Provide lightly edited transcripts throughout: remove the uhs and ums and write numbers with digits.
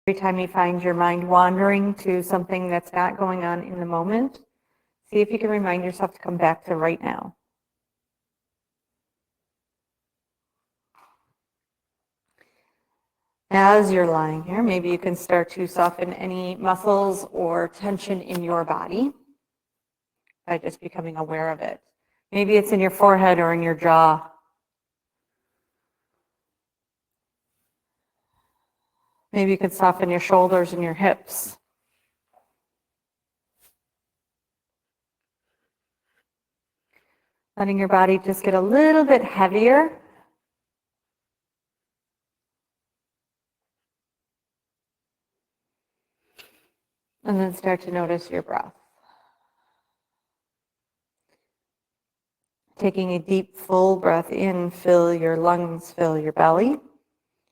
Every time you find your mind wandering to something that's not going on in the moment, see if you can remind yourself to come back to right now. As you're lying here, maybe you can start to soften any muscles or tension in your body by just becoming aware of it. Maybe it's in your forehead or in your jaw. Maybe you could soften your shoulders and your hips. Letting your body just get a little bit heavier. And then start to notice your breath. Taking a deep, full breath in, fill your lungs, fill your belly.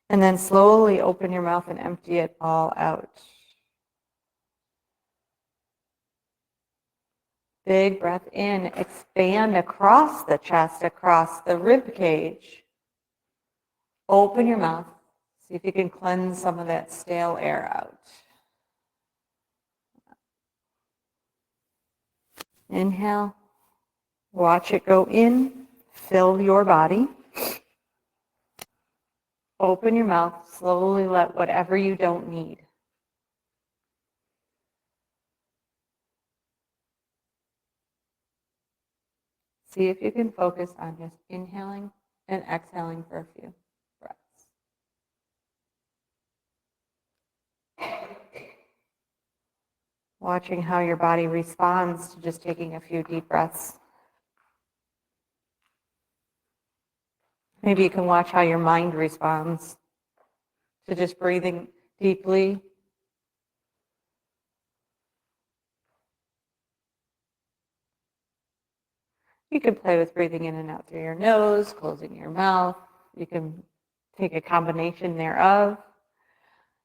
And then slowly open your mouth and empty it all out. Big breath in, expand across the chest, across the rib cage. Open your mouth. See if you can cleanse some of that stale air out. Inhale. Watch it go in. Fill your body. Open your mouth. Slowly let whatever you don't need. See if you can focus on just inhaling and exhaling for a few breaths. Watching how your body responds to just taking a few deep breaths. Maybe you can watch how your mind responds to just breathing deeply. You can play with breathing in and out through your nose, closing your mouth. You can take a combination thereof.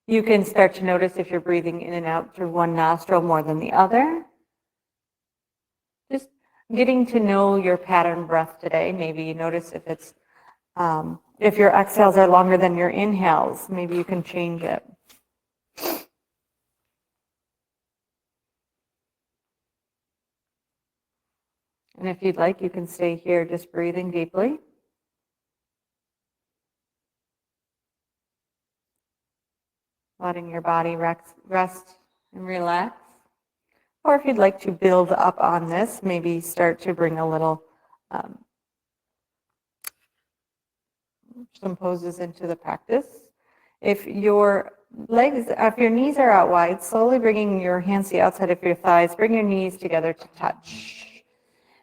You can start to notice if you're breathing in and out through one nostril more than the other. Just getting to know your pattern breath today. Maybe you notice if your exhales are longer than your inhales. Maybe you can change it. And if you'd like, you can stay here just breathing deeply. Letting your body rest and relax. Or if you'd like to build up on this, maybe start to bring a little some poses into the practice. If your knees are out wide, slowly bringing your hands to the outside of your thighs, bring your knees together to touch.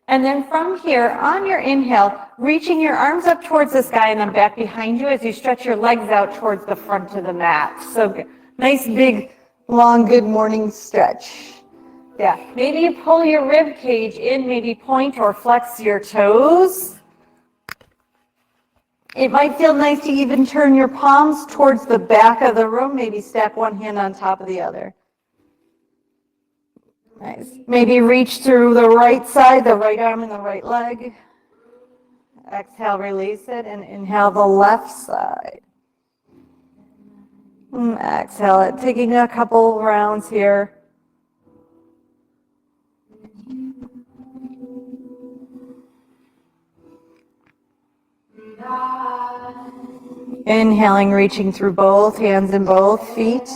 And then from here, on your inhale, reaching your arms up towards the sky and then back behind you as you stretch your legs out towards the front of the mat. So nice, big, long, good morning stretch. Yeah, maybe you pull your rib cage in, maybe point or flex your toes. It might feel nice to even turn your palms towards the back of the room, maybe stack one hand on top of the other. Nice. Maybe reach through the right side, the right arm and the right leg. Exhale, release it, and inhale the left side. And exhale it, taking a couple rounds here. Inhaling, reaching through both hands and both feet.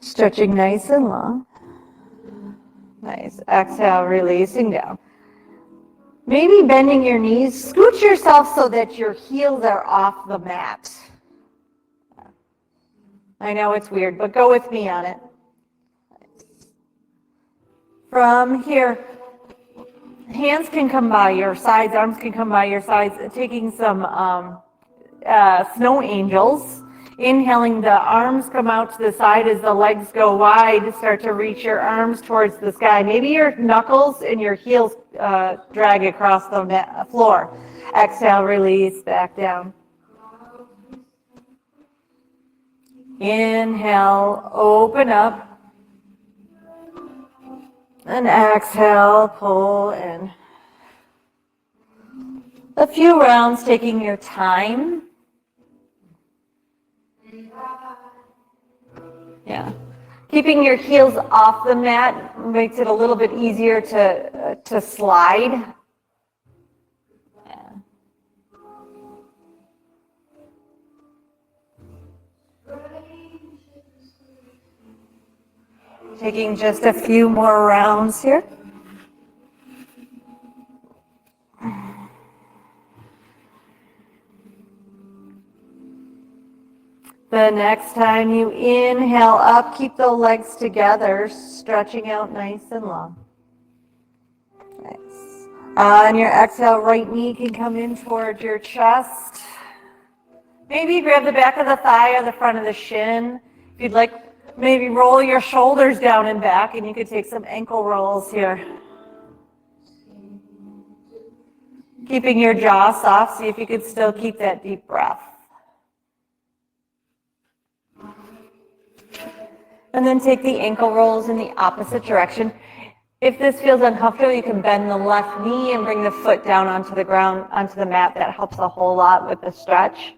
Stretching nice and long. Nice. Exhale, releasing down. Maybe bending your knees. Scoot yourself so that your heels are off the mat. I know it's weird, but go with me on it. From here, hands can come by your sides, arms can come by your sides, taking some snow angels. Inhaling, the arms come out to the side as the legs go wide. Start to reach your arms towards the sky. Maybe your knuckles and your heels drag across the floor. Exhale, release, back down. Inhale, open up. And exhale, pull in. A few rounds, taking your time. Yeah. Keeping your heels off the mat makes it a little bit easier to slide. Yeah. Taking just a few more rounds here. The next time you inhale up, keep the legs together, stretching out nice and long. Nice. On your exhale, right knee can come in toward your chest. Maybe grab the back of the thigh or the front of the shin. If you'd like, maybe roll your shoulders down and back, and you could take some ankle rolls here. Keeping your jaw soft, see if you could still keep that deep breath. And then take the ankle rolls in the opposite direction. If this feels uncomfortable, you can bend the left knee and bring the foot down onto the ground, onto the mat. That helps a whole lot with the stretch.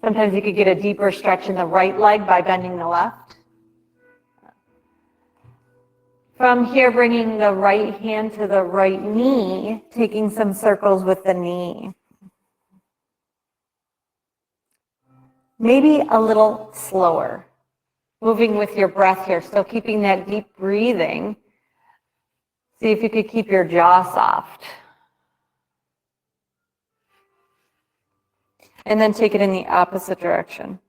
Sometimes you could get a deeper stretch in the right leg by bending the left. From here, bringing the right hand to the right knee, taking some circles with the knee. Maybe a little slower. Moving with your breath here, still keeping that deep breathing. See if you could keep your jaw soft. And then take it in the opposite direction.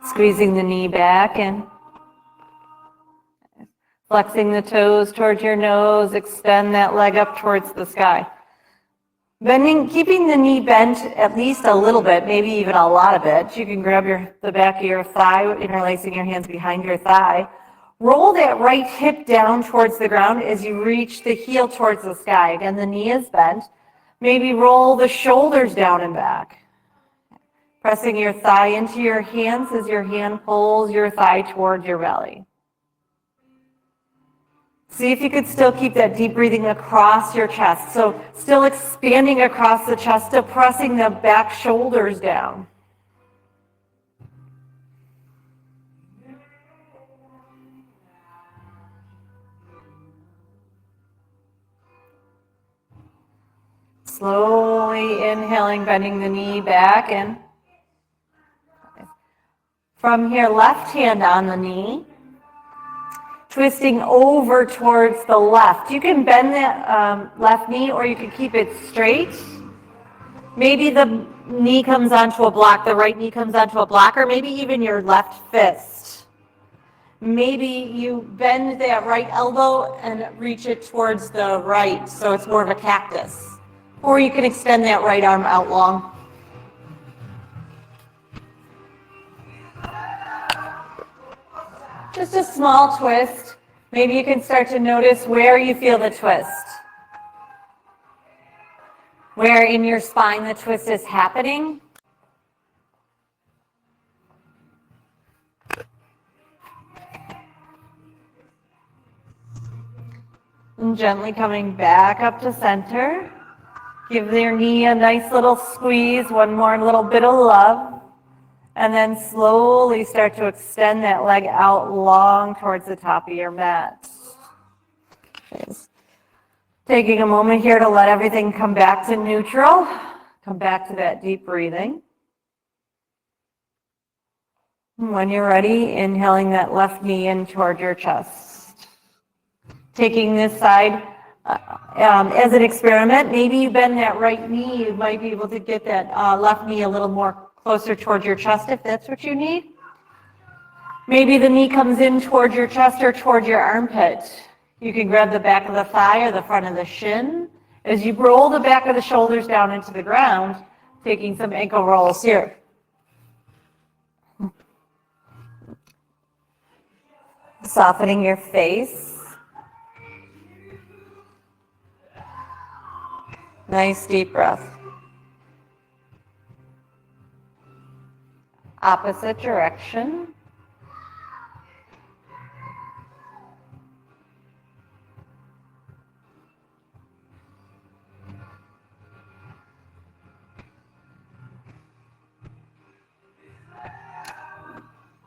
Squeezing the knee back and flexing the toes towards your nose, extend that leg up towards the sky. Bending, keeping the knee bent at least a little bit, maybe even a lot of it. You can grab the back of your thigh, interlacing your hands behind your thigh. Roll that right hip down towards the ground as you reach the heel towards the sky. Again, the knee is bent. Maybe roll the shoulders down and back. Pressing your thigh into your hands as your hand pulls your thigh towards your belly. See if you could still keep that deep breathing across your chest. So still expanding across the chest, still pressing the back shoulders down. Slowly inhaling, bending the knee back in. From here, left hand on the knee. Twisting over towards the left. You can bend that left knee or you can keep it straight. Maybe the knee comes onto a block, the right knee comes onto a block, or maybe even your left fist. Maybe you bend that right elbow and reach it towards the right, so it's more of a cactus. Or you can extend that right arm out long. Just a small twist. Maybe you can start to notice where you feel the twist. Where in your spine the twist is happening. And gently coming back up to center. Give your knee a nice little squeeze, one more little bit of love. And then slowly start to extend that leg out long towards the top of your mat. Taking a moment here to let everything come back to neutral. Come back to that deep breathing. When you're ready, inhaling that left knee in toward your chest. Taking this side as an experiment. Maybe you bend that right knee. You might be able to get that left knee a little more closer towards your chest if that's what you need. Maybe the knee comes in towards your chest or towards your armpit. You can grab the back of the thigh or the front of the shin. As you roll the back of the shoulders down into the ground, taking some ankle rolls here. Softening your face. Nice deep breath. Opposite direction.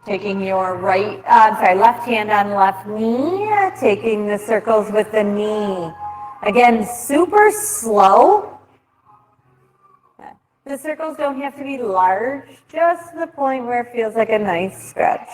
Taking your left hand on left knee, taking the circles with the knee. Again, super slow. The circles don't have to be large, just the point where it feels like a nice stretch.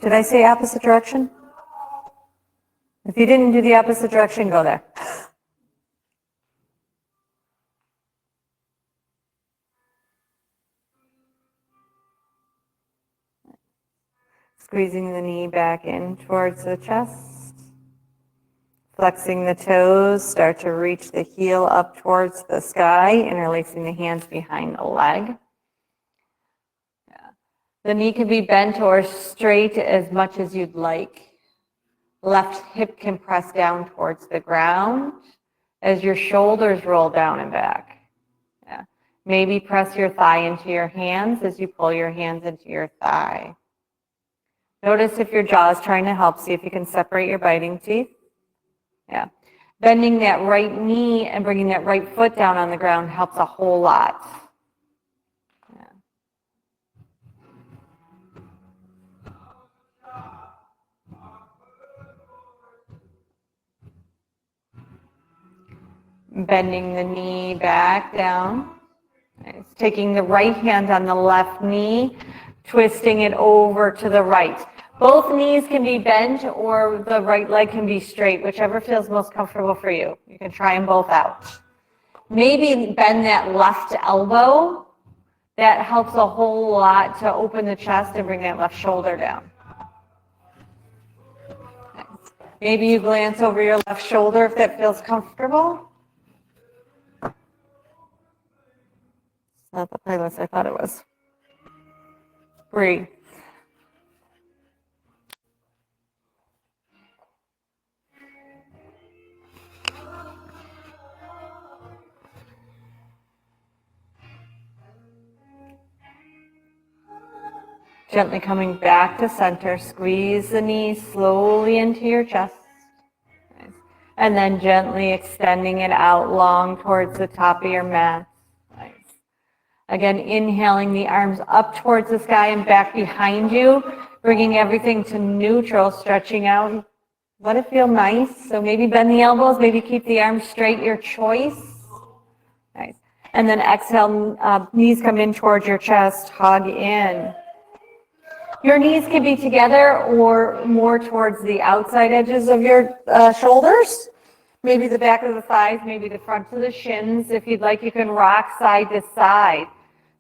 Did I say opposite direction? If you didn't do the opposite direction, go there. Squeezing the knee back in towards the chest. Flexing the toes, start to reach the heel up towards the sky, interlacing the hands behind the leg. The knee can be bent or straight as much as you'd like. Left hip can press down towards the ground as your shoulders roll down and back. Yeah. Maybe press your thigh into your hands as you pull your hands into your thigh. Notice if your jaw is trying to help. See if you can separate your biting teeth. Yeah. Bending that right knee and bringing that right foot down on the ground helps a whole lot. Bending the knee back down. Nice. Taking the right hand on the left knee, twisting it over to the right. Both knees can be bent or the right leg can be straight, whichever feels most comfortable for you. You can try them both out. Maybe bend that left elbow. That helps a whole lot to open the chest and bring that left shoulder down. Nice. Maybe you glance over your left shoulder if that feels comfortable. Not the playlist I thought it was. Breathe. Gently coming back to center, squeeze the knees slowly into your chest. Nice. And then gently extending it out long towards the top of your mat. Nice. Again, inhaling the arms up towards the sky and back behind you, bringing everything to neutral, stretching out. Let it feel nice. So maybe bend the elbows, maybe keep the arms straight, your choice. Nice. And then exhale, knees come in towards your chest, hug in. Your knees can be together or more towards the outside edges of your shoulders. Maybe the back of the thighs, maybe the front of the shins. If you'd like, you can rock side to side.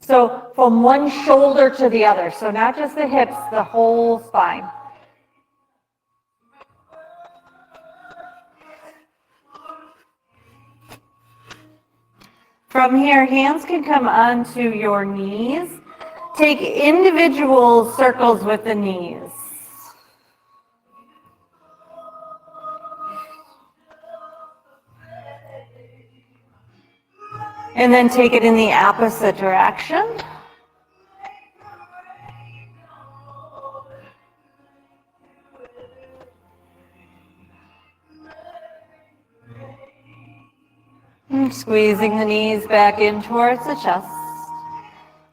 So from one shoulder to the other. So not just the hips, the whole spine. From here, hands can come onto your knees. Take individual circles with the knees. And then take it in the opposite direction. And squeezing the knees back in towards the chest.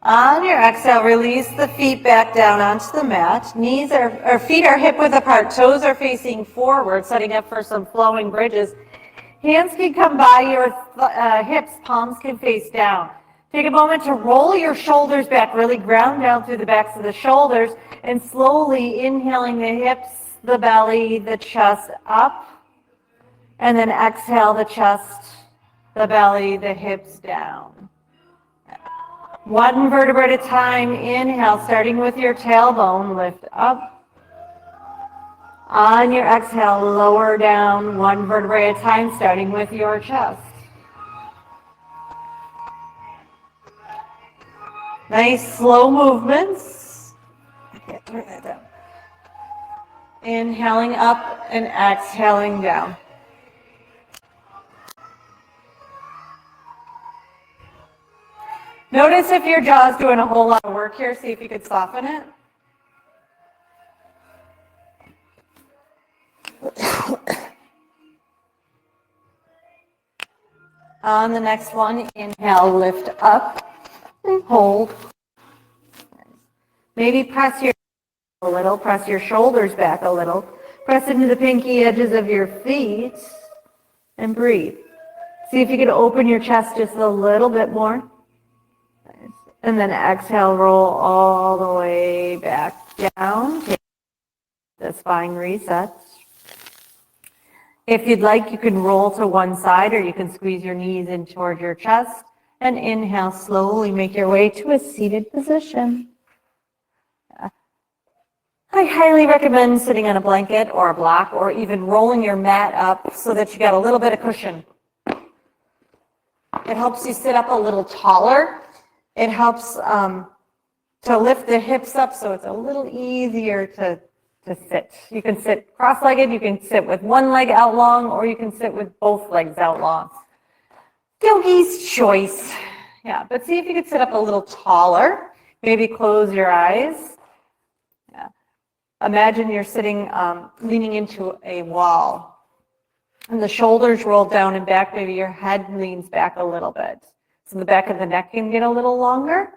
On your exhale, release the feet back down onto the mat. Feet are hip width apart. Toes are facing forward, setting up for some flowing bridges. Hands can come by your hips. Palms can face down. Take a moment to roll your shoulders back, really ground down through the backs of the shoulders, and slowly inhaling the hips, the belly, the chest up. And then exhale the chest, the belly, the hips down. One vertebra at a time. Inhale, starting with your tailbone, lift up. On your exhale, lower down, one vertebra at a time, starting with your chest. Nice slow movements. I can't turn that down. Inhaling up and exhaling down. Notice if your jaw's doing a whole lot of work here. See if you could soften it. On the next one, inhale, lift up, and hold. Maybe press your a little, press your shoulders back a little, press into the pinky edges of your feet, and breathe. See if you can open your chest just a little bit more. And then exhale, roll all the way back down. Take the spine resets. If you'd like, you can roll to one side or you can squeeze your knees in toward your chest. And inhale, slowly make your way to a seated position. I highly recommend sitting on a blanket or a block or even rolling your mat up so that you got a little bit of cushion. It helps you sit up a little taller. It helps to lift the hips up so it's a little easier to sit. You can sit cross-legged, you can sit with one leg out long, or you can sit with both legs out long. Yogi's choice. Yeah, but see if you could sit up a little taller. Maybe close your eyes. Yeah. Imagine you're sitting, leaning into a wall. And the shoulders roll down and back, maybe your head leans back a little bit. So the back of the neck can get a little longer.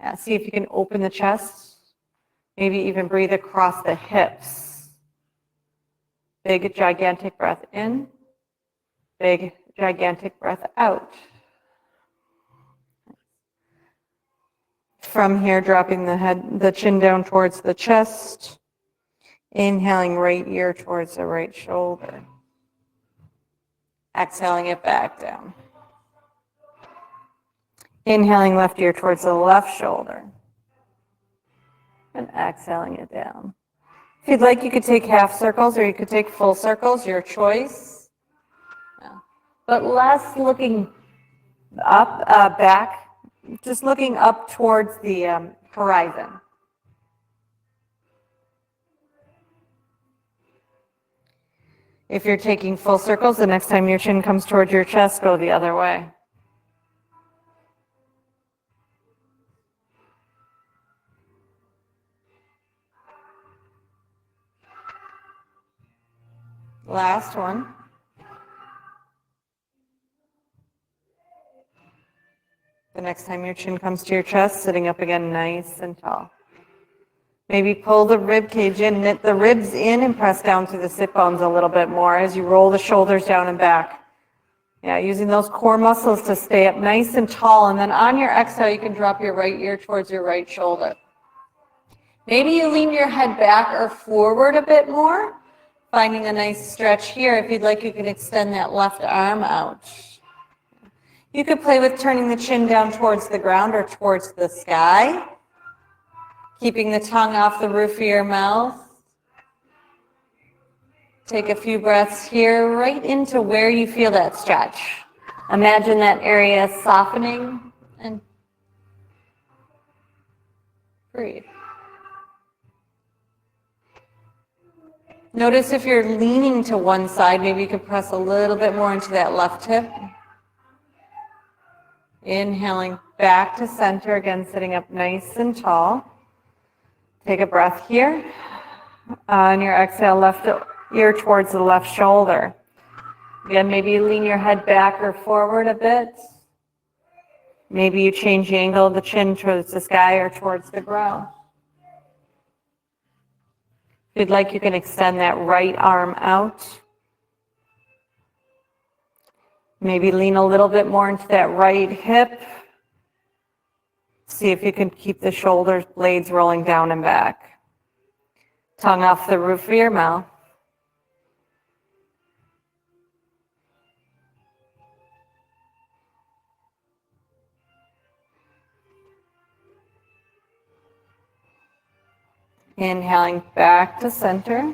Yeah, see if you can open the chest. Maybe even breathe across the hips. Big, gigantic breath in. Big, gigantic breath out. From here, dropping the chin down towards the chest. Inhaling right ear towards the right shoulder. Exhaling it back down. Inhaling left ear towards the left shoulder. And exhaling it down. If you'd like, you could take half circles or you could take full circles, your choice. Yeah. But less looking up, back, just looking up towards the horizon. If you're taking full circles, the next time your chin comes towards your chest, go the other way. Last one. The next time your chin comes to your chest, sitting up again nice and tall. Maybe pull the rib cage in, knit the ribs in, and press down to the sit bones a little bit more as you roll the shoulders down and back. Yeah, using those core muscles to stay up nice and tall. And then on your exhale, you can drop your right ear towards your right shoulder. Maybe you lean your head back or forward a bit more. Finding a nice stretch here. If you'd like, you can extend that left arm out. You could play with turning the chin down towards the ground or towards the sky. Keeping the tongue off the roof of your mouth. Take a few breaths here, right into where you feel that stretch. Imagine that area softening and breathe. Notice if you're leaning to one side, maybe you could press a little bit more into that left hip. Inhaling back to center, again sitting up nice and tall. Take a breath here. On your exhale, left ear towards the left shoulder. Again, maybe you lean your head back or forward a bit. Maybe you change the angle of the chin towards the sky or towards the ground. If you'd like, you can extend that right arm out. Maybe lean a little bit more into that right hip. See if you can keep the shoulder blades rolling down and back. Tongue off the roof of your mouth. Inhaling back to center.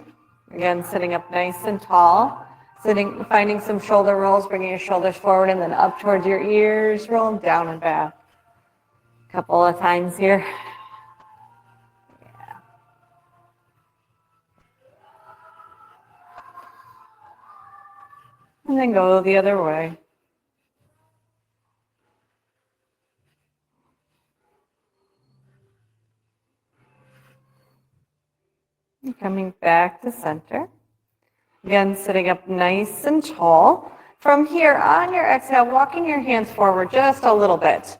Again, sitting up nice and tall. Finding some shoulder rolls, bringing your shoulders forward and then up towards your ears, rolling down and back. A couple of times here. Yeah. And then go the other way. Coming back to center. Again, sitting up nice and tall. From here, on your exhale, walking your hands forward just a little bit.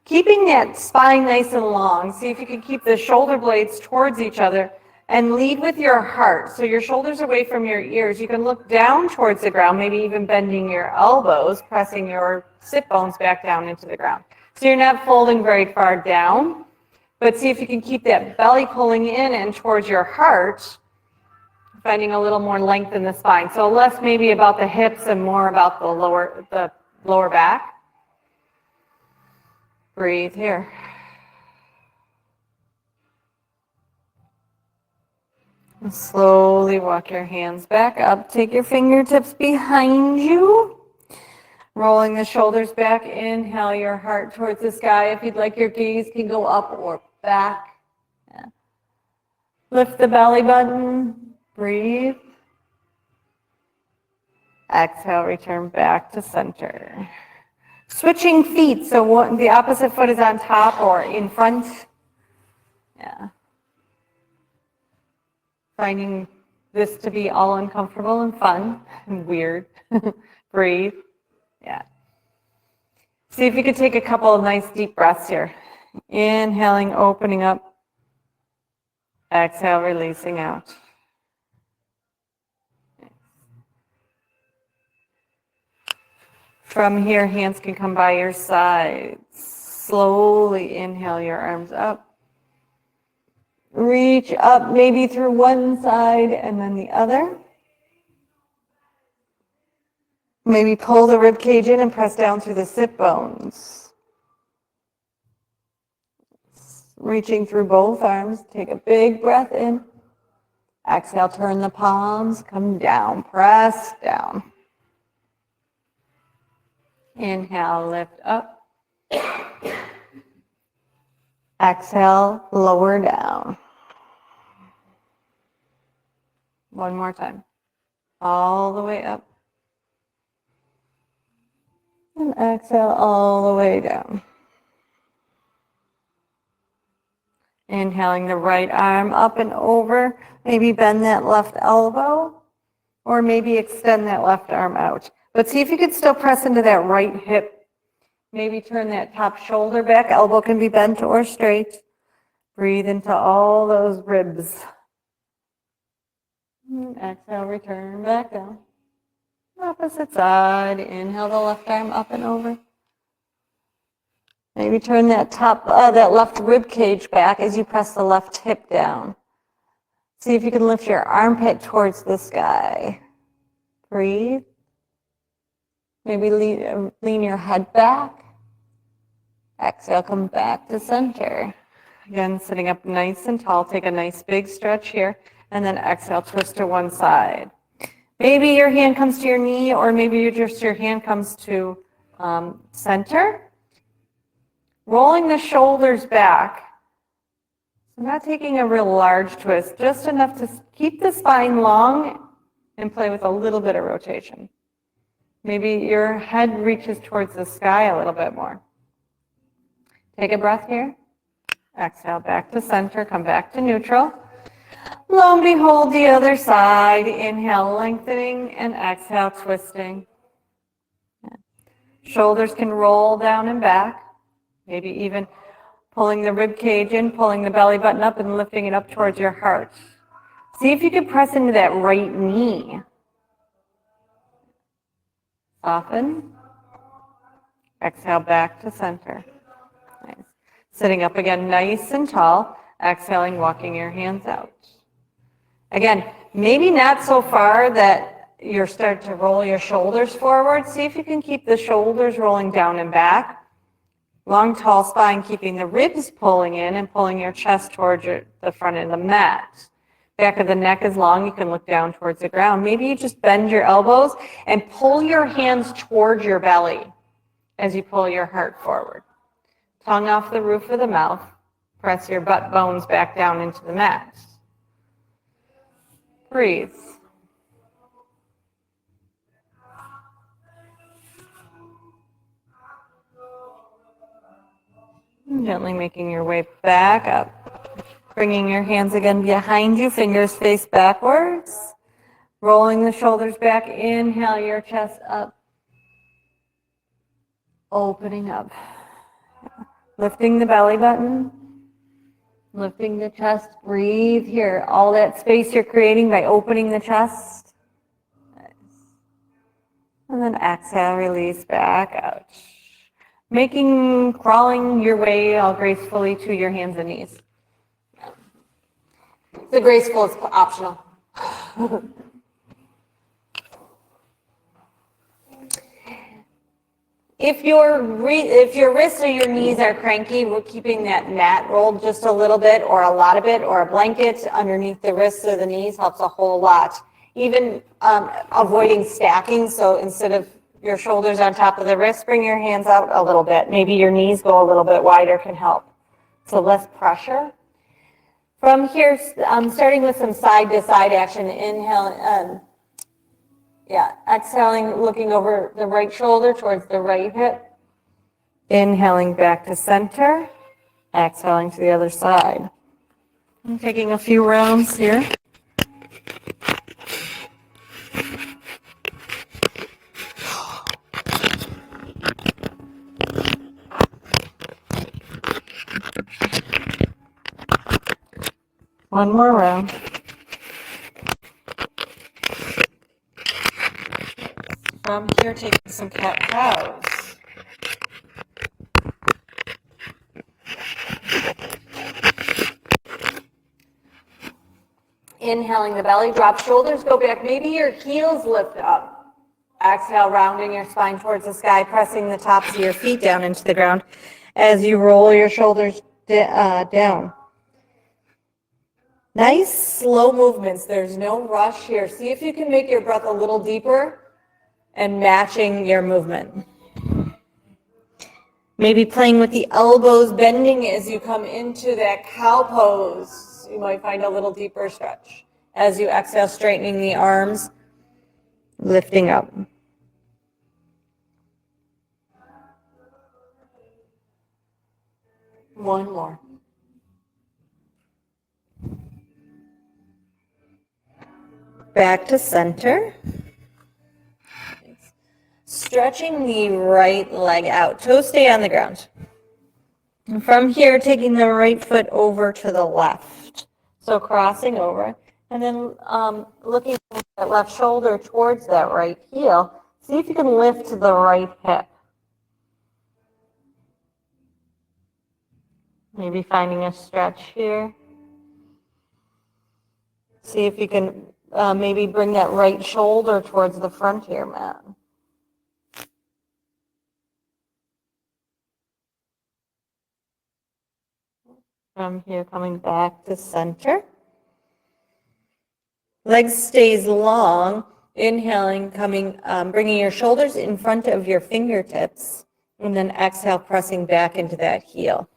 Keeping that spine nice and long. See if you can keep the shoulder blades towards each other and lead with your heart. So your shoulders away from your ears. You can look down towards the ground, maybe even bending your elbows, pressing your sit bones back down into the ground. So you're not folding very far down, but see if you can keep that belly pulling in and towards your heart, finding a little more length in the spine. So less maybe about the hips and more about the lower back. Breathe here. And slowly walk your hands back up. Take your fingertips behind you. Rolling the shoulders back. Inhale your heart towards the sky. If you'd like, your gaze can go up or back. Yeah. Lift the belly button. Breathe. Exhale, return back to center. Switching feet, so the opposite foot is on top or in front. Yeah. Finding this to be all uncomfortable and fun and weird. Breathe. Yeah. See if you could take a couple of nice deep breaths here. Inhaling, opening up. Exhale, releasing out. From here, hands can come by your sides. Slowly inhale your arms up. Reach up maybe through one side and then the other. Maybe pull the rib cage in and press down through the sit bones. Reaching through both arms. Take a big breath in. Exhale, turn the palms, come down, press down. Inhale, lift up. Exhale, lower down. One more time. All the way up. And exhale all the way down. Inhaling the right arm up and over. Maybe bend that left elbow. Or maybe extend that left arm out. But see if you could still press into that right hip. Maybe turn that top shoulder back. Elbow can be bent or straight. Breathe into all those ribs. And exhale, return back down. Opposite side. Inhale the left arm up and over. Maybe turn that that left rib cage back as you press the left hip down. See if you can lift your armpit towards the sky. Breathe. Maybe lean your head back. Exhale, come back to center. Again, sitting up nice and tall. Take a nice big stretch here. And then exhale, twist to one side. Maybe your hand comes to your knee, or maybe your hand comes to center. Rolling the shoulders back. So not taking a real large twist, just enough to keep the spine long and play with a little bit of rotation. Maybe your head reaches towards the sky a little bit more. Take a breath here. Exhale back to center, come back to neutral. Lo and behold, the other side. Inhale, lengthening, and exhale, twisting. Shoulders can roll down and back. Maybe even pulling the rib cage in, pulling the belly button up and lifting it up towards your heart. See if you can press into that right knee. Soften. Exhale back to center. Nice. Sitting up again nice and tall. Exhaling, walking your hands out. Again, maybe not so far that you start to roll your shoulders forward. See if you can keep the shoulders rolling down and back. Long, tall spine, keeping the ribs pulling in and pulling your chest towards the front of the mat. Back of the neck is long. You can look down towards the ground. Maybe you just bend your elbows and pull your hands towards your belly as you pull your heart forward. Tongue off the roof of the mouth. Press your butt bones back down into the mat. Breathe. Gently making your way back up. bringing your hands again behind you, fingers face backwards. Rolling the shoulders back, inhale your chest up. Opening up. Lifting the belly button. Lifting the chest, breathe here. All that space you're creating by opening the chest. Nice. And then exhale, release back out. Crawling your way all gracefully to your hands and knees. The graceful is optional. If your wrists or your knees are cranky, we're keeping that mat rolled just a little bit or a lot of it, or a blanket underneath the wrists or the knees helps a whole lot. Even avoiding stacking, so instead of your shoulders on top of the wrists, bring your hands out a little bit. Maybe your knees go a little bit wider can help. So less pressure. From here, starting with some side-to-side action, inhale. Exhaling, looking over the right shoulder towards the right hip. Inhaling back to center. Exhaling to the other side. I'm taking a few rounds here. One more round. From here, taking some cat-cows. Inhaling the belly, drop shoulders, go back. Maybe your heels lift up. Exhale, rounding your spine towards the sky, pressing the tops of your feet down into the ground as you roll your shoulders down. Nice slow movements. There's no rush here. See if you can make your breath a little deeper and matching your movement. Maybe playing with the elbows, bending as you come into that cow pose. You might find a little deeper stretch. As you exhale, straightening the arms, lifting up. One more. Back to center. Stretching the right leg out. Toes stay on the ground. And from here, taking the right foot over to the left. So crossing over. And then looking at that left shoulder towards that right heel. See if you can lift the right hip. Maybe finding a stretch here. See if you can maybe bring that right shoulder towards the front here, Matt. From here, coming back to center. Legs stays long. Inhaling, bringing your shoulders in front of your fingertips, and then exhale, pressing back into that heel.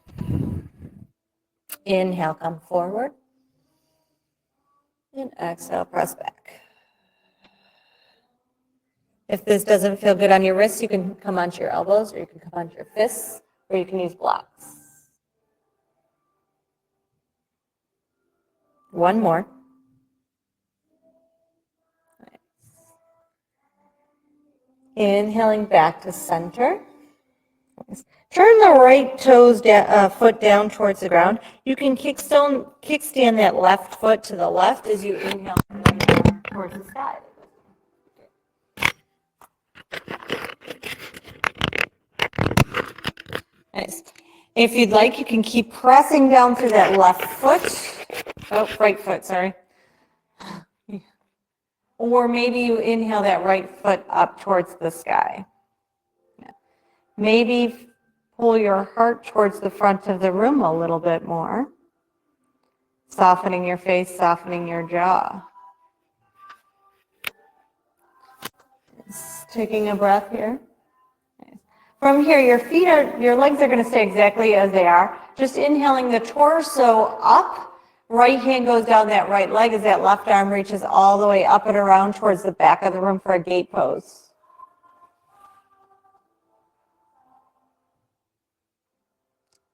Inhale, come forward, and exhale, press back. If this doesn't feel good on your wrists, you can come onto your elbows, or you can come onto your fists, or you can use blocks. One more. Inhaling back to center. Turn the right foot down towards the ground. You can kickstand that left foot to the left as you inhale towards the sky. Nice. If you'd like, you can keep pressing down through that left foot. Oh, right foot, sorry. Or maybe you inhale that right foot up towards the sky. Yeah. Maybe pull your heart towards the front of the room a little bit more. Softening your face, softening your jaw. Just taking a breath here. From here, your legs are going to stay exactly as they are. Just inhaling the torso up. Right hand goes down that right leg as that left arm reaches all the way up and around towards the back of the room for a gate pose.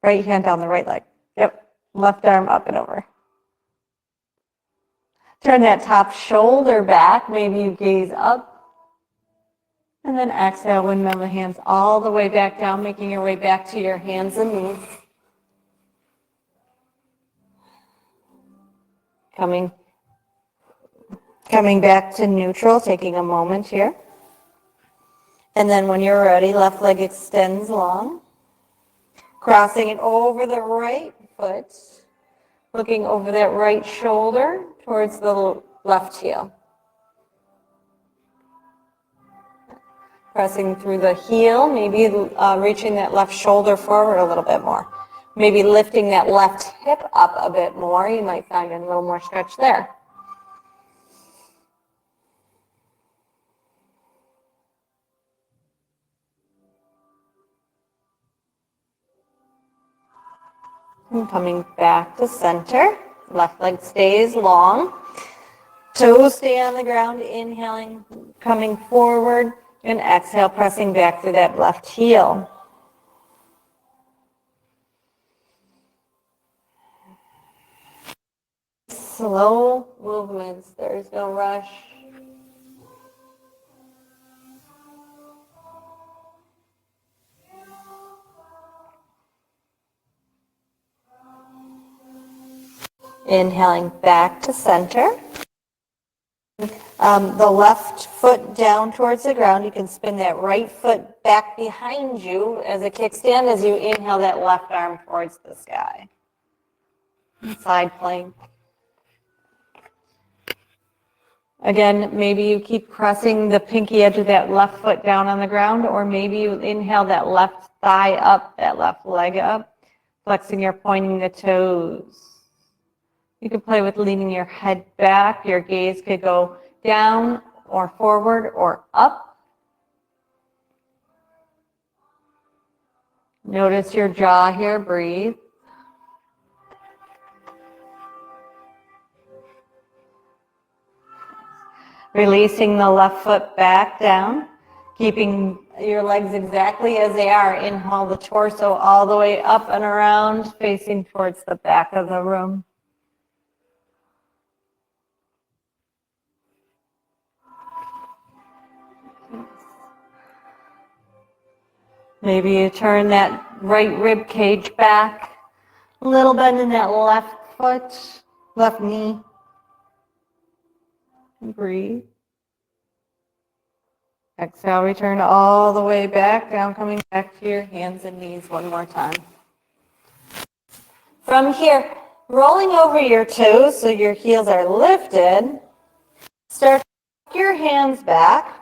Right hand down the right leg. Yep. Left arm up and over. Turn that top shoulder back. Maybe you gaze up. And then exhale, windmill the hands all the way back down, making your way back to your hands and knees. Coming back to neutral, taking a moment here. And then when you're ready, left leg extends long. Crossing it over the right foot. Looking over that right shoulder towards the left heel. Pressing through the heel, maybe reaching that left shoulder forward a little bit more. Maybe lifting that left hip up a bit more. You might find a little more stretch there. And coming back to center. Left leg stays long. Toes stay on the ground, inhaling, coming forward, and exhale, pressing back through that left heel. Slow movements, there's no rush. Inhaling back to center. The left foot down towards the ground. You can spin that right foot back behind you as a kickstand as you inhale that left arm towards the sky. Side plank. Again, maybe you keep pressing the pinky edge of that left foot down on the ground, or maybe you inhale that left thigh up, that left leg up, flexing or pointing the toes. You could play with leaning your head back. Your gaze could go down or forward or up. Notice your jaw here, breathe. Releasing the left foot back down, keeping your legs exactly as they are. Inhale the torso all the way up and around, facing towards the back of the room. Maybe you turn that right rib cage back, a little bend in that left foot, left knee. Breathe. Exhale, return all the way back down, coming back to your hands and knees one more time. From here, rolling over your toes so your heels are lifted, start to walk your hands back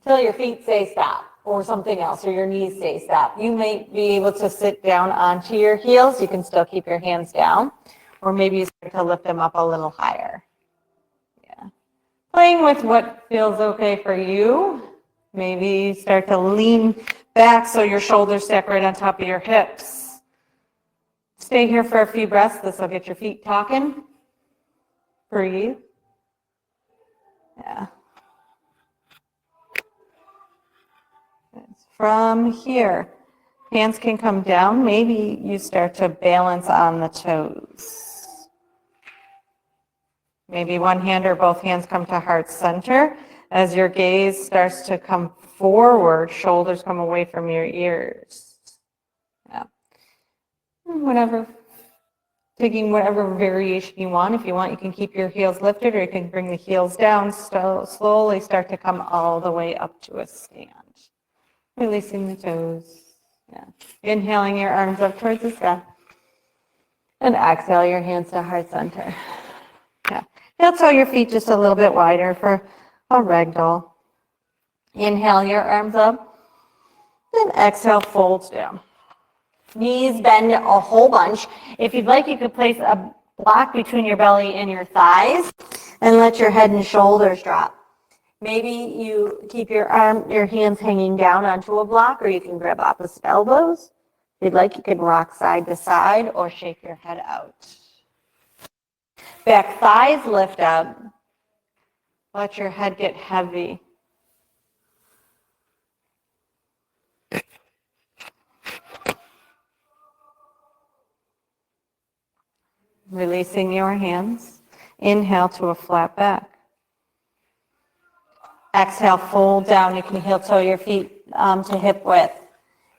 till your feet say stop, or something else, or your knees say stop. You may be able to sit down onto your heels. You can still keep your hands down, or maybe you start to lift them up a little higher. Yeah. Playing with what feels okay for you. Maybe start to lean back so your shoulders stack right on top of your hips. Stay here for a few breaths. This will get your feet talking. Breathe. Yeah. From here, hands can come down. Maybe you start to balance on the toes. Maybe one hand or both hands come to heart center. As your gaze starts to come forward, shoulders come away from your ears. Yeah. Taking whatever variation you want. If you want, you can keep your heels lifted, or you can bring the heels down, slowly start to come all the way up to a stand. Releasing the toes. Yeah. Inhaling your arms up towards the sky. And exhale your hands to heart center. Yeah. Now toe your feet just a little bit wider for a ragdoll. Inhale your arms up. Then exhale, folds down. Knees bend a whole bunch. If you'd like, you could place a block between your belly and your thighs and let your head and shoulders drop. Maybe you keep your hands hanging down onto a block, or you can grab opposite elbows. If you'd like, you can rock side to side or shake your head out. Back thighs lift up. Let your head get heavy. Releasing your hands. Inhale to a flat back. Exhale, fold down. You can heel toe your feet to hip width.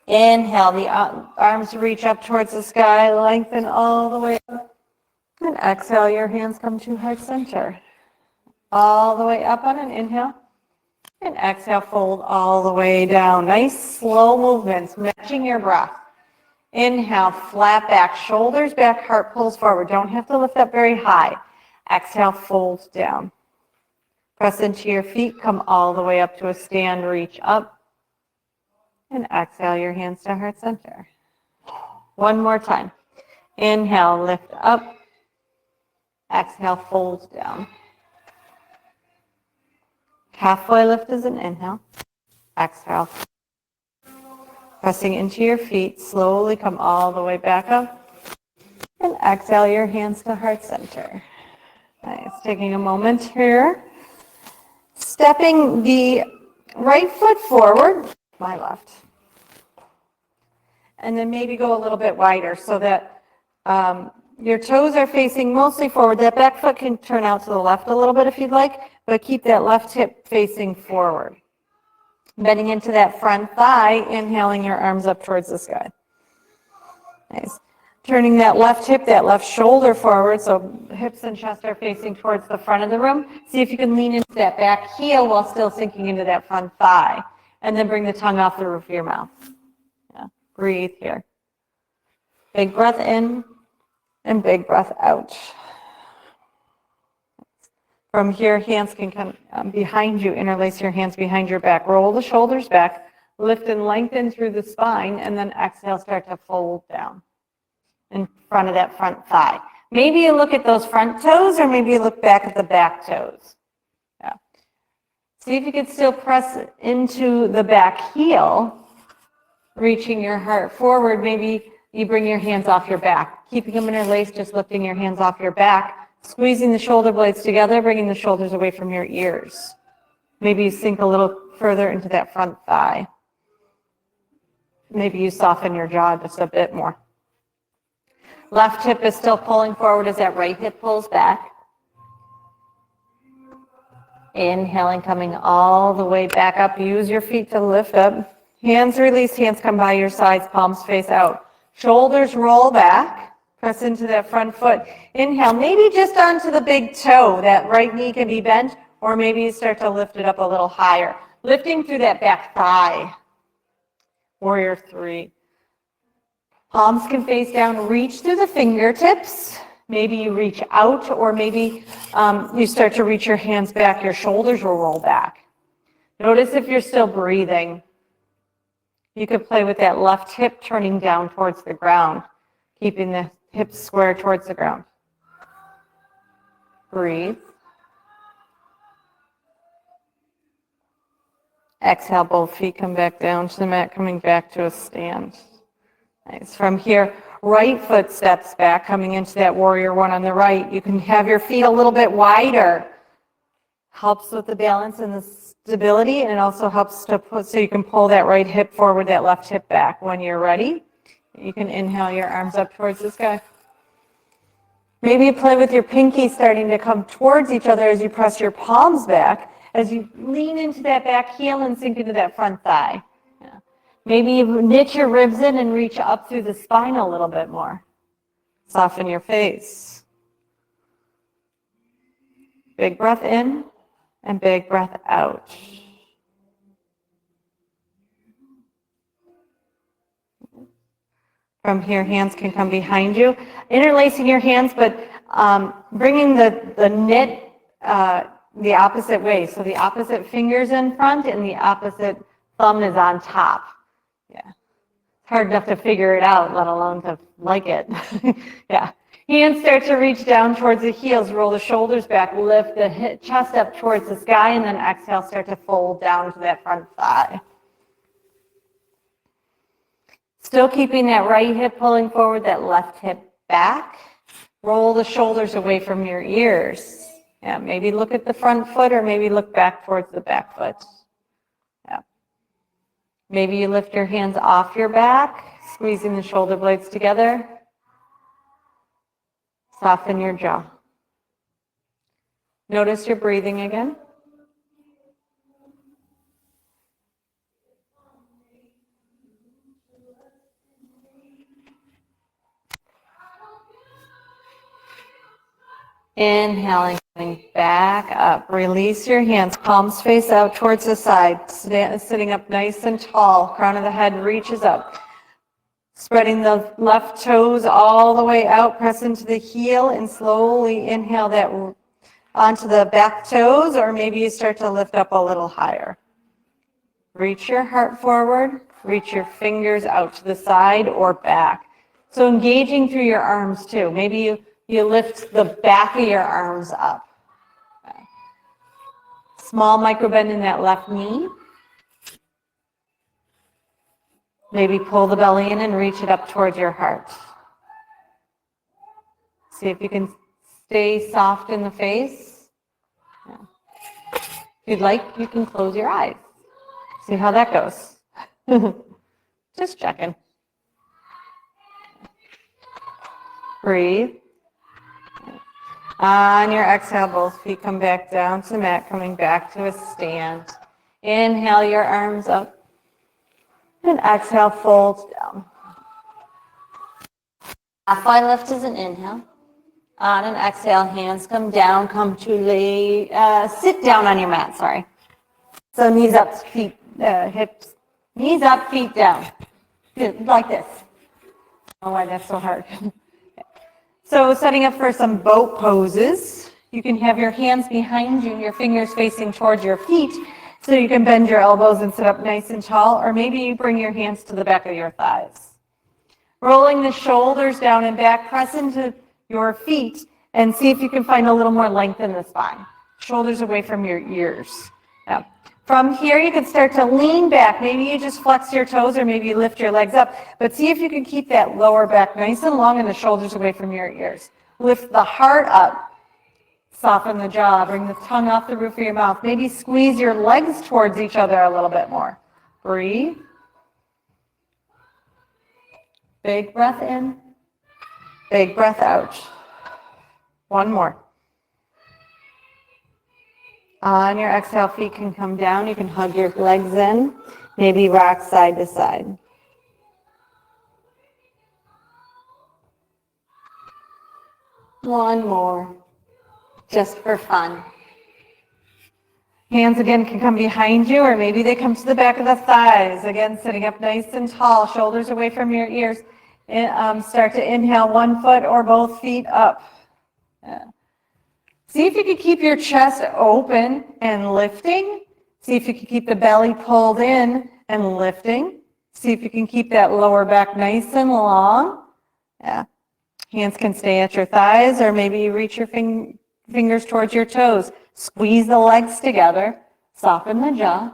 Inhale, the arms reach up towards the sky, lengthen all the way up. And exhale, your hands come to heart center. All the way up on an inhale. And exhale, fold all the way down. Nice slow movements, matching your breath. Inhale, flat back, shoulders back, heart pulls forward. Don't have to lift up very high. Exhale, fold down. Press into your feet, come all the way up to a stand, reach up. And exhale your hands to heart center. One more time. Inhale, lift up. Exhale, fold down. Halfway lift is an inhale. Exhale. Pressing into your feet, slowly come all the way back up. And exhale your hands to heart center. Nice. Taking a moment here. Stepping the right foot forward, my left. And then maybe go a little bit wider so that your toes are facing mostly forward. That back foot can turn out to the left a little bit if you'd like, but keep that left hip facing forward. Bending into that front thigh, inhaling your arms up towards the sky. Nice. Turning that left hip, that left shoulder forward, so hips and chest are facing towards the front of the room. See if you can lean into that back heel while still sinking into that front thigh. And then bring the tongue off the roof of your mouth. Yeah. Breathe here. Big breath in and big breath out. From here, hands can come behind you. Interlace your hands behind your back. Roll the shoulders back. Lift and lengthen through the spine. And then exhale, start to fold down in front of that front thigh. Maybe you look at those front toes, or maybe you look back at the back toes. Yeah. See if you can still press into the back heel, reaching your heart forward. Maybe you bring your hands off your back, keeping them interlaced, just lifting your hands off your back, squeezing the shoulder blades together, bringing the shoulders away from your ears. Maybe you sink a little further into that front thigh. Maybe you soften your jaw just a bit more. Left hip is still pulling forward as that right hip pulls back. Inhaling, coming all the way back up. Use your feet to lift up. Hands release, hands come by your sides, palms face out. Shoulders roll back. Press into that front foot. Inhale, maybe just onto the big toe. That right knee can be bent, or maybe you start to lift it up a little higher. Lifting through that back thigh. Warrior three. Palms can face down, reach through the fingertips. Maybe you reach out, or maybe you start to reach your hands back. Your shoulders will roll back. Notice if you're still breathing. You could play with that left hip turning down towards the ground, keeping the hips square towards the ground. Breathe. Exhale, both feet come back down to the mat, coming back to a stand. Nice. From here, right foot steps back, coming into that warrior one on the right. You can have your feet a little bit wider. Helps with the balance and the stability, and it also helps to put, so you can pull that right hip forward, that left hip back. When you're ready, you can inhale your arms up towards the sky. Maybe you play with your pinkies starting to come towards each other as you press your palms back, as you lean into that back heel and sink into that front thigh. Yeah. Maybe you knit your ribs in and reach up through the spine a little bit more. Soften your face. Big breath in and big breath out. From here, hands can come behind you. Interlacing your hands, but bringing the knit the opposite way. So the opposite finger's in front and the opposite thumb is on top. Yeah. It's hard enough to figure it out, let alone to like it. Yeah. Hands start to reach down towards the heels. Roll the shoulders back. Lift the chest up towards the sky, and then exhale, start to fold down to that front thigh. Still keeping that right hip pulling forward, that left hip back. Roll the shoulders away from your ears. Yeah, maybe look at the front foot, or maybe look back towards the back foot. Yeah. Maybe you lift your hands off your back, squeezing the shoulder blades together. Soften your jaw. Notice your breathing again. Inhaling, coming back up. Release your hands, palms face out towards the side, sitting up nice and tall. Crown of the head reaches up. Spreading the left toes all the way out, press into the heel and slowly inhale that onto the back toes, or maybe you start to lift up a little higher. Reach your heart forward, reach your fingers out to the side or back. So engaging through your arms too. Maybe you lift the back of your arms up. Small micro bend in that left knee. Maybe pull the belly in and reach it up towards your heart. See if you can stay soft in the face. Yeah. If you'd like, you can close your eyes. See how that goes. Just checking. Breathe. On your exhale, both feet come back down to the mat, coming back to a stand. Inhale your arms up. And exhale, fold down. Halfway lift is an inhale. On an exhale, hands come down, come to lay, sit down on your mat, sorry. So knees up, feet, hips, knees up, feet down. Good, like this. Oh, why that's so hard. So setting up for some boat poses. You can have your hands behind you, your fingers facing towards your feet, so you can bend your elbows and sit up nice and tall, or maybe you bring your hands to the back of your thighs. Rolling the shoulders down and back, press into your feet and see if you can find a little more length in the spine. Shoulders away from your ears. Now, from here, you can start to lean back. Maybe you just flex your toes or maybe you lift your legs up, but see if you can keep that lower back nice and long and the shoulders away from your ears. Lift the heart up. Soften the jaw, bring the tongue off the roof of your mouth. Maybe squeeze your legs towards each other a little bit more. Breathe. Big breath in, big breath out. One more. On your exhale, feet can come down. You can hug your legs in, maybe rock side to side. One more. Just for fun. Hands again can come behind you, or maybe they come to the back of the thighs. Again, sitting up nice and tall, shoulders away from your ears. Start to inhale one foot or both feet up. See if you can keep your chest open and lifting. See if you can keep the belly pulled in and lifting. See if you can keep that lower back nice and long. Yeah. Hands can stay at your thighs, or maybe you reach your fingers towards your toes. Squeeze the legs together. Soften the jaw.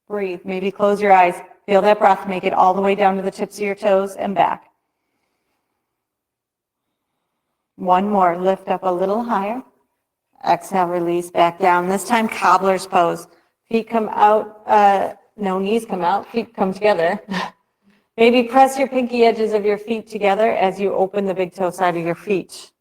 Breathe. Maybe close your eyes. Feel that breath. Make it all the way down to the tips of your toes and back. One more. Lift up a little higher. Exhale, release back down. This time, cobbler's pose. Feet come out. No, knees come out. Feet come together. Maybe press your pinky edges of your feet together as you open the big toe side of your feet.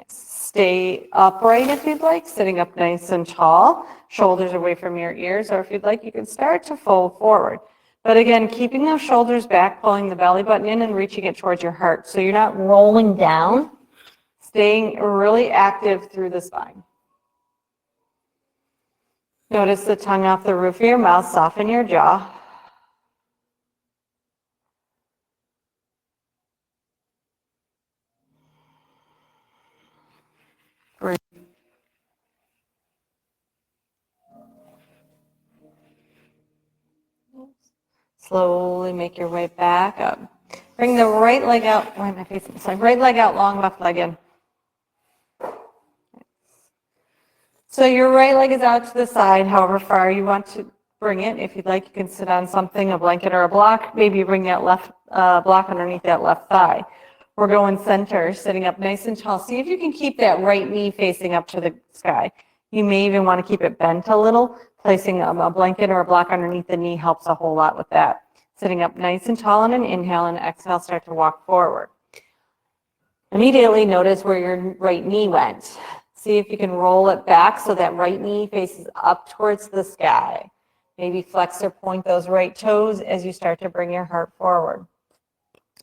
Stay upright if you'd like, sitting up nice and tall, shoulders away from your ears, or if you'd like, you can start to fold forward. But again, keeping those shoulders back, pulling the belly button in and reaching it towards your heart. So you're not rolling down, staying really active through the spine. Notice the tongue off the roof of your mouth, soften your jaw. Breathe. Slowly make your way back up. Bring the right leg out. Why am I facing this side? Right leg out long, left leg in. So your right leg is out to the side, however far you want to bring it. If you'd like, you can sit on something, a blanket or a block. Maybe you bring that left block underneath that left thigh. We're going center, sitting up nice and tall. See if you can keep that right knee facing up to the sky. You may even want to keep it bent a little. Placing a blanket or a block underneath the knee helps a whole lot with that. Sitting up nice and tall on an inhale, and exhale, start to walk forward. Immediately notice where your right knee went. See if you can roll it back so that right knee faces up towards the sky. Maybe flex or point those right toes as you start to bring your heart forward.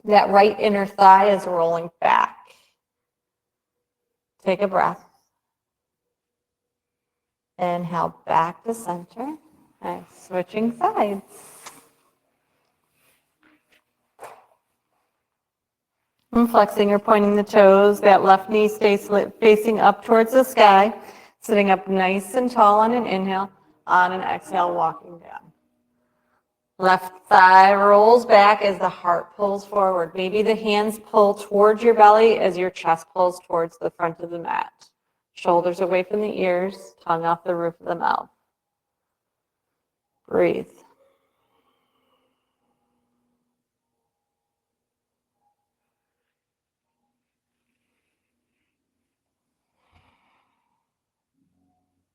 That right inner thigh is rolling back. Take a breath. Inhale back to center. Nice. Switching sides. And flexing or pointing the toes. That left knee stays facing up towards the sky. Sitting up nice and tall on an inhale. On an exhale, walking down. Left thigh rolls back as the heart pulls forward. Maybe the hands pull towards your belly as your chest pulls towards the front of the mat. Shoulders away from the ears, tongue off the roof of the mouth. Breathe.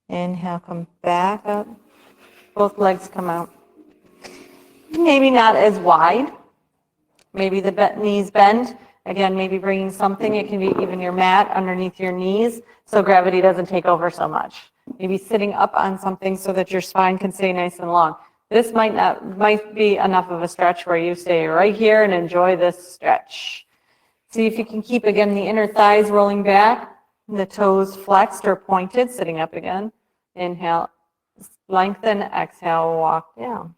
Inhale, come back up. Both legs come out. Maybe not as wide. Maybe the knees bend. Again, maybe bringing something. It can be even your mat underneath your knees so gravity doesn't take over so much. Maybe sitting up on something so that your spine can stay nice and long. This might be enough of a stretch where you stay right here and enjoy this stretch. See if you can keep, again, the inner thighs rolling back, the toes flexed or pointed, sitting up again. Inhale, lengthen, exhale, walk down.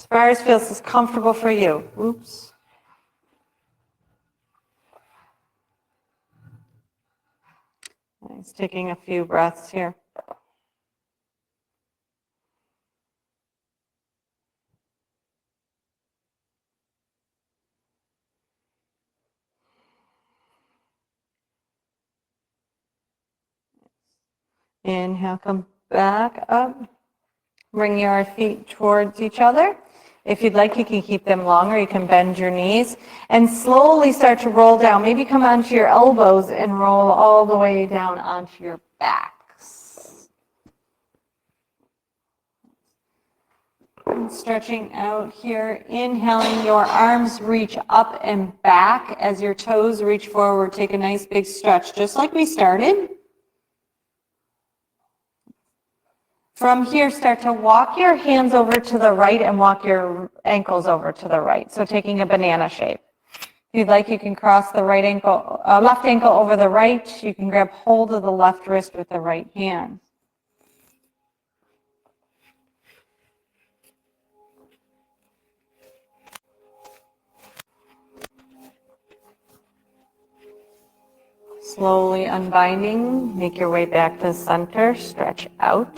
As far as feels comfortable for you. Oops. Nice, taking a few breaths here. Inhale, come back up. Bring your feet towards each other. If you'd like, you can keep them long, or you can bend your knees and slowly start to roll down. Maybe come onto your elbows and roll all the way down onto your backs. And stretching out here, inhaling, your arms reach up and back as your toes reach forward. Take a nice big stretch, just like we started. From here, start to walk your hands over to the right and walk your ankles over to the right. So taking a banana shape. If you'd like, you can cross the left ankle over the right. You can grab hold of the left wrist with the right hand. Slowly unbinding, make your way back to center, stretch out.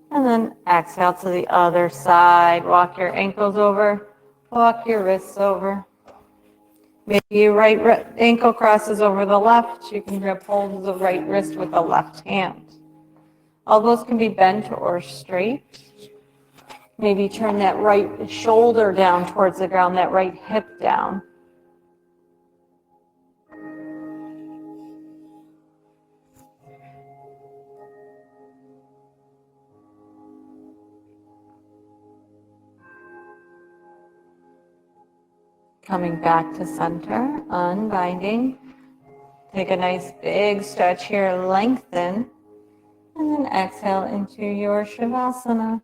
And then exhale to the other side. Walk your ankles over, walk your wrists over. Maybe your right ankle crosses over the left. You can grab hold of the right wrist with the left hand. Elbows can be bent or straight. Maybe turn that right shoulder down towards the ground, that right hip down. Coming back to center, unbinding. Take a nice big stretch here, lengthen, and then exhale into your Shavasana.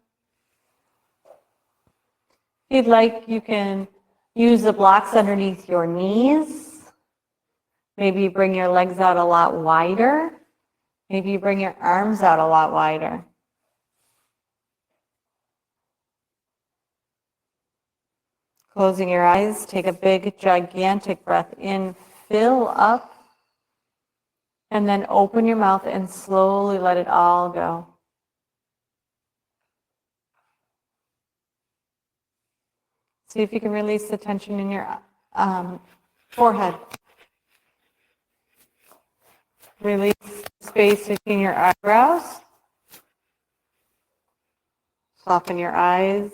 If you'd like, you can use the blocks underneath your knees. Maybe you bring your legs out a lot wider. Maybe you bring your arms out a lot wider. Closing your eyes, take a big, gigantic breath in, fill up, and then open your mouth and slowly let it all go. See if you can release the tension in your forehead. Release space between your eyebrows. Soften your eyes,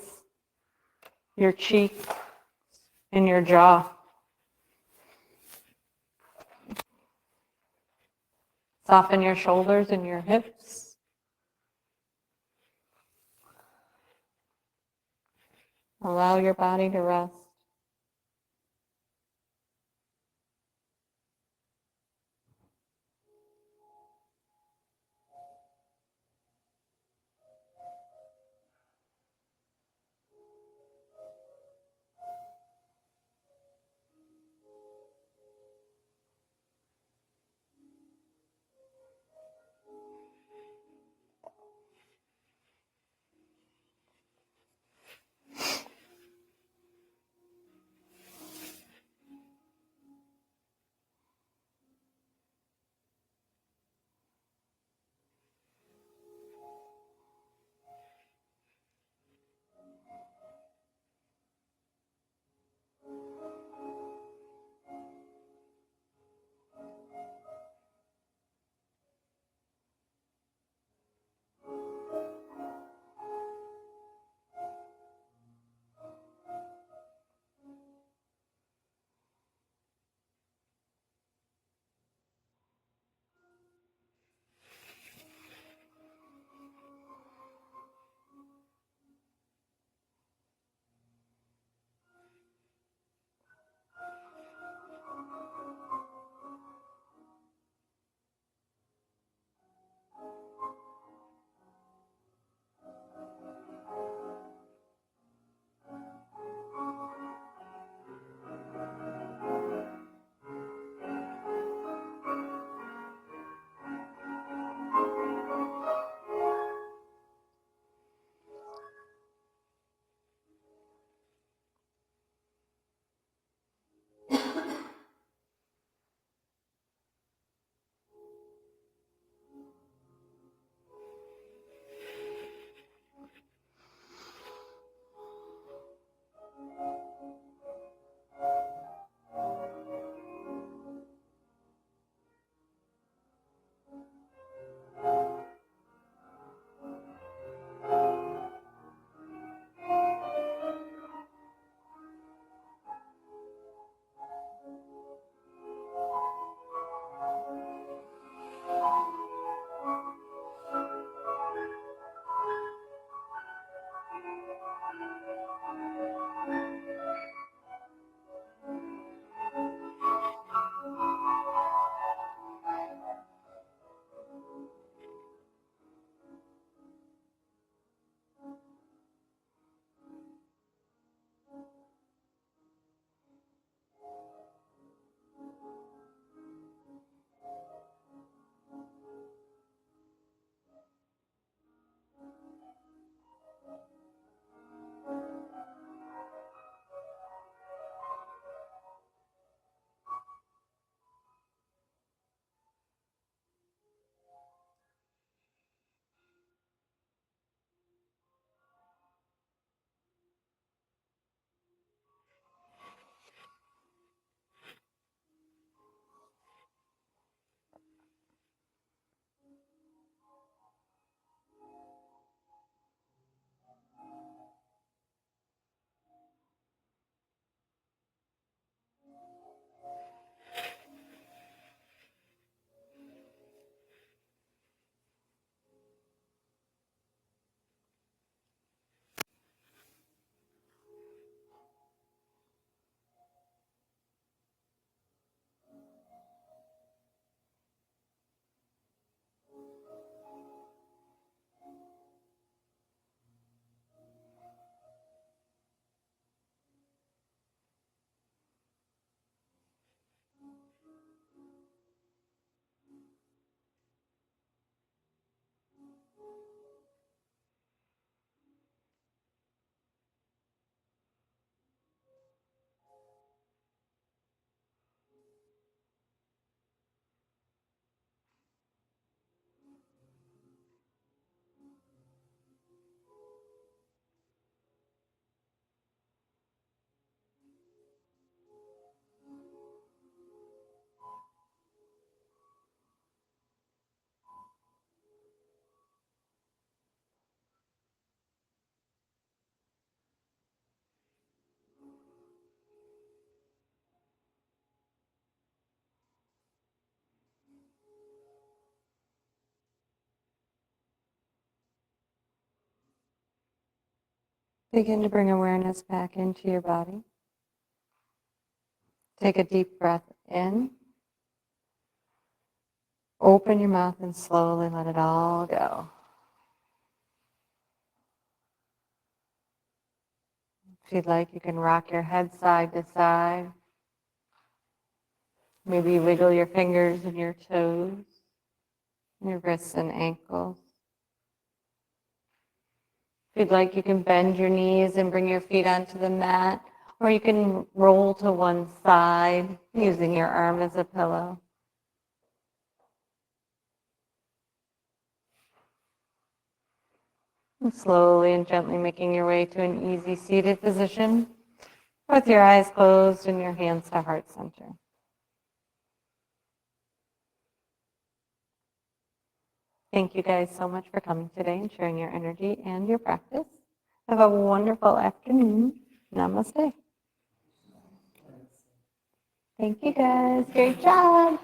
your cheeks, and your jaw. Soften your shoulders and your hips. Allow your body to rest. Begin to bring awareness back into your body. Take a deep breath in. Open your mouth and slowly let it all go. If you'd like, you can rock your head side to side. Maybe wiggle your fingers and your toes, your wrists and ankles. If you'd like, you can bend your knees and bring your feet onto the mat, or you can roll to one side using your arm as a pillow. And slowly and gently making your way to an easy seated position with your eyes closed and your hands to heart center. Thank you guys so much for coming today and sharing your energy and your practice. Have a wonderful afternoon. Namaste. Thank you guys. Great job.